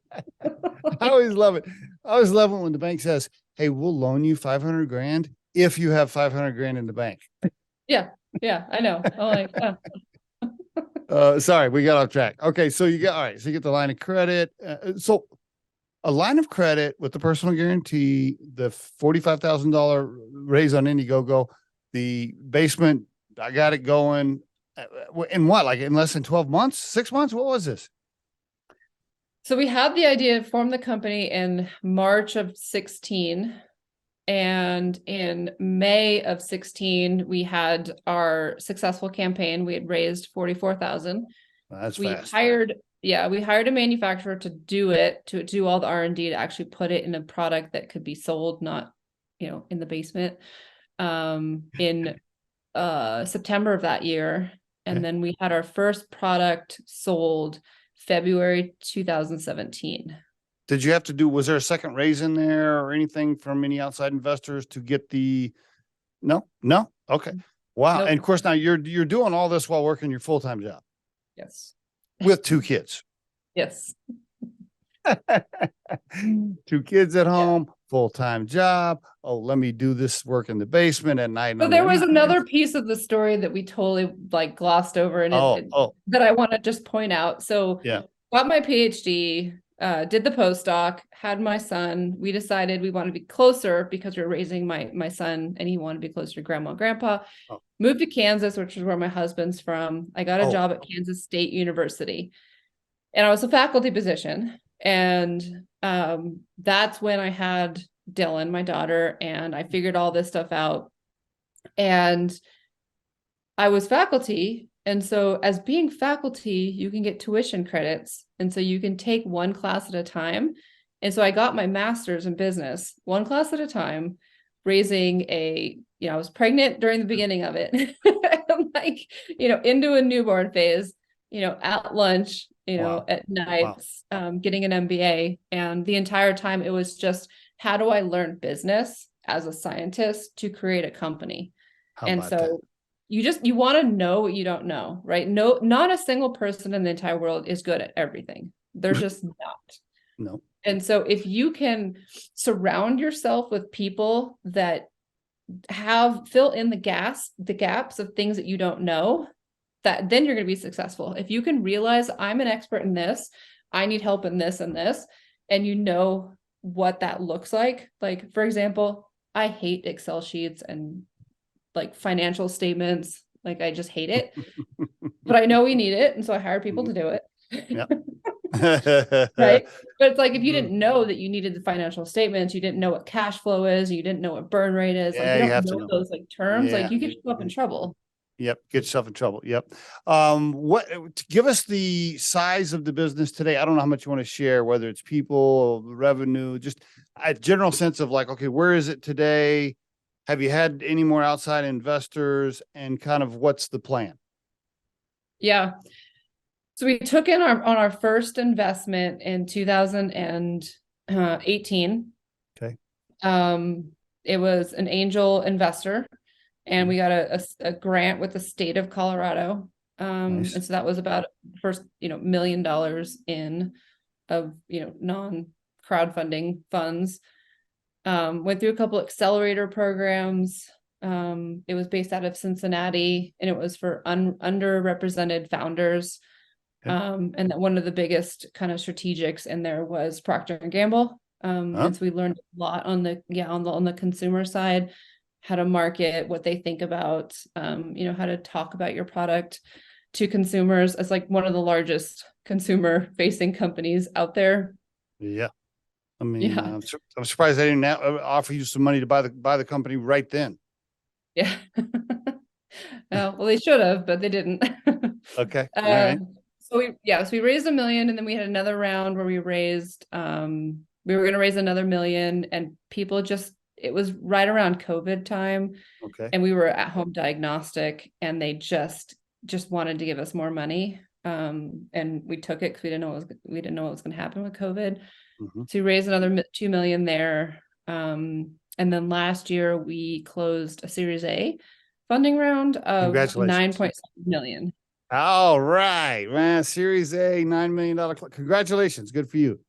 Speaker 1: always love it. I always love it when the bank says, hey, we'll loan you 500 grand if you have 500 grand in the bank.
Speaker 3: Yeah, I know. I'm like,
Speaker 1: Sorry, we got off track. Okay, so you get the line of credit. So a line of credit with the personal guarantee, the $45,000 raise on Indiegogo, the basement, I got it going. In what, like in less than 12 months, 6 months? What was this?
Speaker 3: so we had the idea to form the company in March of 16. And in May of 16, we had our successful campaign. We had raised 44,000.
Speaker 1: That's
Speaker 3: We
Speaker 1: fast.
Speaker 3: hired a manufacturer to do it, to do all the R&D, to actually put it in a product that could be sold, not, in the basement, in September of that year. And
Speaker 1: Okay.
Speaker 3: then we had our first product sold February 2017.
Speaker 1: Did you have to was there a second raise in there or anything from any outside investors to get no? Okay. Wow.
Speaker 3: Nope.
Speaker 1: And of course, now you're doing all this while working your full-time job
Speaker 3: Yes.
Speaker 1: with 2 kids.
Speaker 3: Yes.
Speaker 1: 2 kids at home, full-time job. Oh, let me do this work in the basement at night.
Speaker 3: So there was another piece of the story that we totally glossed over, and that I want to just point out. So
Speaker 1: yeah.
Speaker 3: got my PhD, did the postdoc, had my son. We decided we want to be closer because we were raising my son, and he wanted to be closer to grandma and grandpa.
Speaker 1: Oh.
Speaker 3: Moved to Kansas, which is where my husband's from. I got a job at Kansas State University, and I was a faculty position. And that's when I had Dylan, my daughter, and I figured all this stuff out. And I was faculty. And so as being faculty, you can get tuition credits. And so you can take one class at a time. And so I got my master's in business, one class at a time, raising I was pregnant during the beginning of it, into a newborn phase, at lunch,
Speaker 1: Wow.
Speaker 3: at nights, getting an MBA. And the entire time it was just, how do I learn business as a scientist to create a company? And so
Speaker 1: that?
Speaker 3: you want to know what you don't know, right? No, not a single person in the entire world is good at everything. They're just not.
Speaker 1: No.
Speaker 3: And so if you can surround yourself with people that fill in the gaps of things that you don't know, then you're going to be successful. If you can realize, I'm an expert in this, I need help in this and this, and you know what that looks like. Like, for example, I hate Excel sheets and financial statements. I just hate it, but I know we need it. And so I hire people to do it.
Speaker 1: Yeah.
Speaker 3: Right. But it's like, if you didn't know that you needed the financial statements, you didn't know what cash flow is, you didn't know what burn rate is,
Speaker 1: Yeah,
Speaker 3: you
Speaker 1: you have
Speaker 3: don't
Speaker 1: to
Speaker 3: know
Speaker 1: know.
Speaker 3: those terms,
Speaker 1: Yeah.
Speaker 3: you get yourself in trouble.
Speaker 1: Yep. Get yourself in trouble. Yep. Give us the size of the business today. I don't know how much you want to share, whether it's people, revenue, just a general sense of okay, where is it today? Have you had any more outside investors, and kind of what's the plan?
Speaker 3: Yeah. So we took in our first investment in 2018.
Speaker 1: Okay.
Speaker 3: It was an angel investor, and we
Speaker 1: Mhm.
Speaker 3: got a grant with the state of Colorado.
Speaker 1: Nice.
Speaker 3: And so that was about first, $1 million in of, non-crowdfunding funds. Went through a couple accelerator programs. It was based out of Cincinnati, and it was for underrepresented founders.
Speaker 1: Okay.
Speaker 3: And that one of the biggest kind of strategics in there was Procter and Gamble.
Speaker 1: Huh?
Speaker 3: And so we learned a lot on the consumer side, how to market, what they think about, how to talk about your product to consumers as like one of the largest consumer facing companies out there.
Speaker 1: Yeah. I mean,
Speaker 3: Yeah.
Speaker 1: I'm surprised they didn't offer you some money to buy the company right then.
Speaker 3: Yeah. Well, they should have, but they didn't.
Speaker 1: Okay. All right.
Speaker 3: So we raised $1 million, and then we had another round where we raised, we were going to raise another $1 million, and it was right around COVID time,
Speaker 1: Okay.
Speaker 3: and we were at home diagnostic, and they just wanted to give us more money. And we took it because we didn't know what was going to happen with COVID.
Speaker 1: Mhm.
Speaker 3: So we raised another $2 million there. And then last year we closed a Series A funding round of
Speaker 1: Congratulations.
Speaker 3: 9.7 million.
Speaker 1: All right, man. Series A, $9 million. Congratulations. Good for you.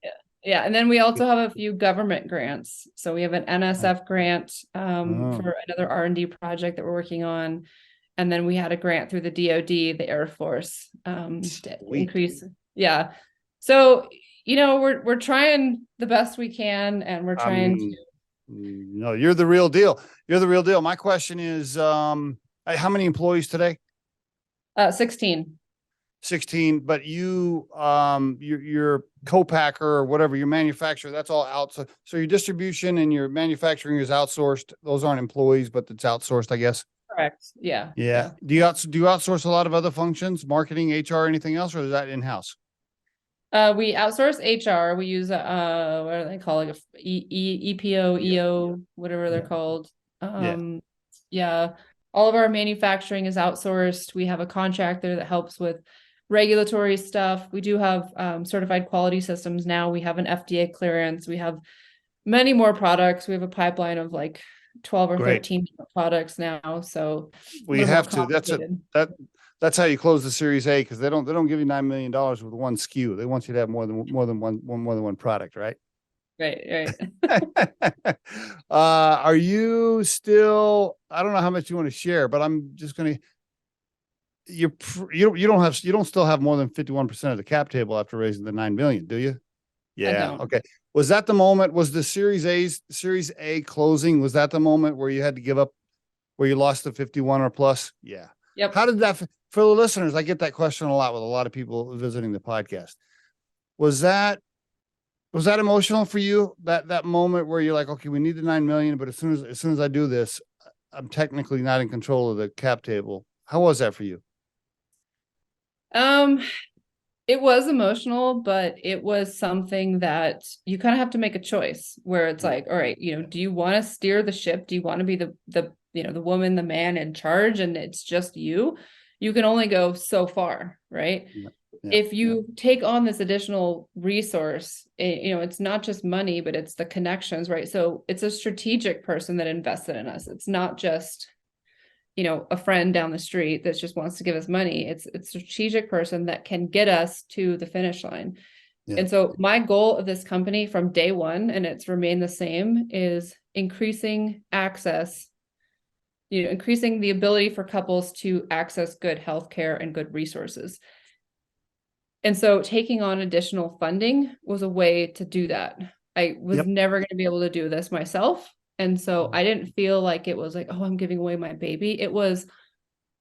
Speaker 3: Yeah. And then we also have a few government grants. So we have an NSF grant for another R&D project that we're working on. And then we had a grant through the DoD, the Air Force, to increase. Yeah. So, we're trying the best we can, and we're trying to.
Speaker 1: No, you're the real deal. You're the real deal. My question is, how many employees today?
Speaker 3: 16.
Speaker 1: 16, but your co-packer or whatever, your manufacturer, that's all outsourced. So your distribution and your manufacturing is outsourced. Those aren't employees, but it's outsourced, I guess.
Speaker 3: Correct. Yeah.
Speaker 1: Yeah. Do you outsource a lot of other functions, marketing, HR, anything else, or is that in-house?
Speaker 3: We outsource HR. We use what do they call it? EPO, EO, whatever they're called. Yeah. All of our manufacturing is outsourced. We have a contractor that helps with regulatory stuff. We do have certified quality systems now. We have an FDA clearance. We have many more products. We have a pipeline of like 12 or 13 products now. So
Speaker 1: we have to. That's how you close the Series A, because they don't give you $9 million with one SKU. They want you to have more than one product, right?
Speaker 3: Right.
Speaker 1: Are you still? I don't know how much you want to share, but I'm just gonna. You don't still have more than 51% of the cap table after raising the $9 million, do you? Yeah. Okay. Was that the moment? Was the Series A closing? Was that the moment where you had to give up, where you lost the 51 or plus? Yeah.
Speaker 3: Yep.
Speaker 1: How did that, for the listeners? I get that question a lot with a lot of people visiting the podcast. Was that emotional for you? That moment where you're like, okay, we need the 9 million, but as soon as I do this, I'm technically not in control of the cap table. How was that for you?
Speaker 3: It was emotional, but it was something that you kind of have to make a choice where it's like, all right, do you want to steer the ship? Do you want to be the woman, the man in charge, and it's just you? You can only go so far, right? Yeah. If you take on this additional resource, it's not just money, but it's the connections, right? So it's a strategic person that invested in us. It's not just a friend down the street that just wants to give us money. It's a strategic person that can get us to the finish line. Yeah. And so my goal of this company from day one, and it's remained the same, is increasing access, increasing the ability for couples to access good healthcare and good resources. And so taking on additional funding was a way to do that. I was never going to be able to do this myself. And so I didn't feel like it was like, oh, I'm giving away my baby. It was,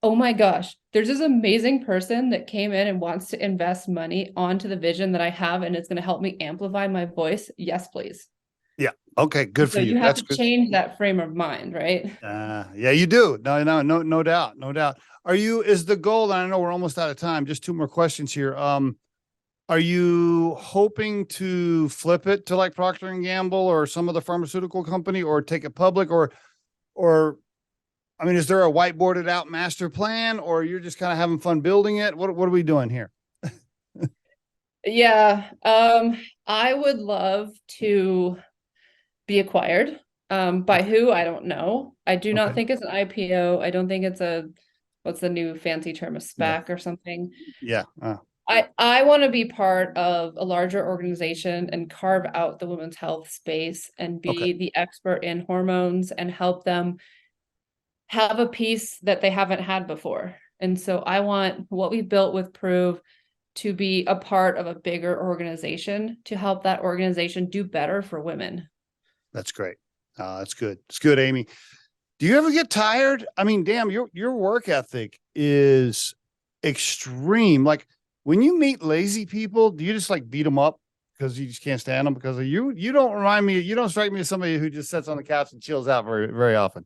Speaker 3: oh my gosh, there's this amazing person that came in and wants to invest money onto the vision that I have, and it's going to help me amplify my voice. Yes, please.
Speaker 1: Yeah. Okay. Good for you.
Speaker 3: So you have to change that frame of mind, right?
Speaker 1: Yeah, you do. No doubt. Is the goal, and I know we're almost out of time, just two more questions here. Are you hoping to flip it to like Procter and Gamble or some other pharmaceutical company, or take it public, or I mean, is there a whiteboarded out master plan, or you're just kind of having fun building it? What are we doing here?
Speaker 3: Yeah. I would love to be acquired. By who? I don't know. I do not
Speaker 1: Okay.
Speaker 3: think it's an IPO. I don't think it's what's the new fancy term, a
Speaker 1: Yeah.
Speaker 3: SPAC or something.
Speaker 1: Yeah.
Speaker 3: I want to be part of a larger organization and carve out the women's health space and
Speaker 1: Okay.
Speaker 3: be the expert in hormones and help them have a piece that they haven't had before. And so I want what we built with Proov to be a part of a bigger organization to help that organization do better for women.
Speaker 1: That's great. That's good. It's good, Amy. Do you ever get tired? I mean, damn, your work ethic is extreme. Like when you meet lazy people, do you just like beat them up because you just can't stand them because of you? You don't remind me. You don't strike me as somebody who just sits on the couch and chills out very, very often.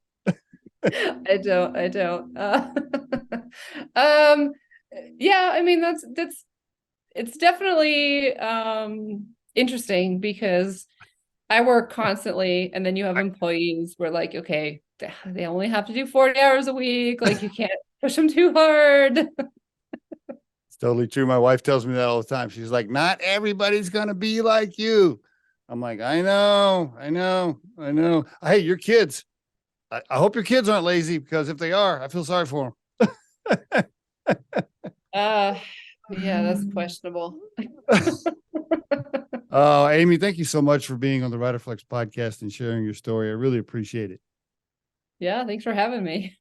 Speaker 3: I don't. Yeah, I mean it's definitely interesting because I work constantly and then you have employees where like, okay, they only have to do 40 hours a week. Like you can't push them too hard.
Speaker 1: It's totally true. My wife tells me that all the time. She's like, not everybody's going to be like you. I'm like, I know. Hey, your kids. I hope your kids aren't lazy because if they are, I feel sorry for them.
Speaker 3: Yeah, that's questionable.
Speaker 1: Oh, Amy, thank you so much for being on the Riderflex podcast and sharing your story. I really appreciate it.
Speaker 3: Yeah, thanks for having me.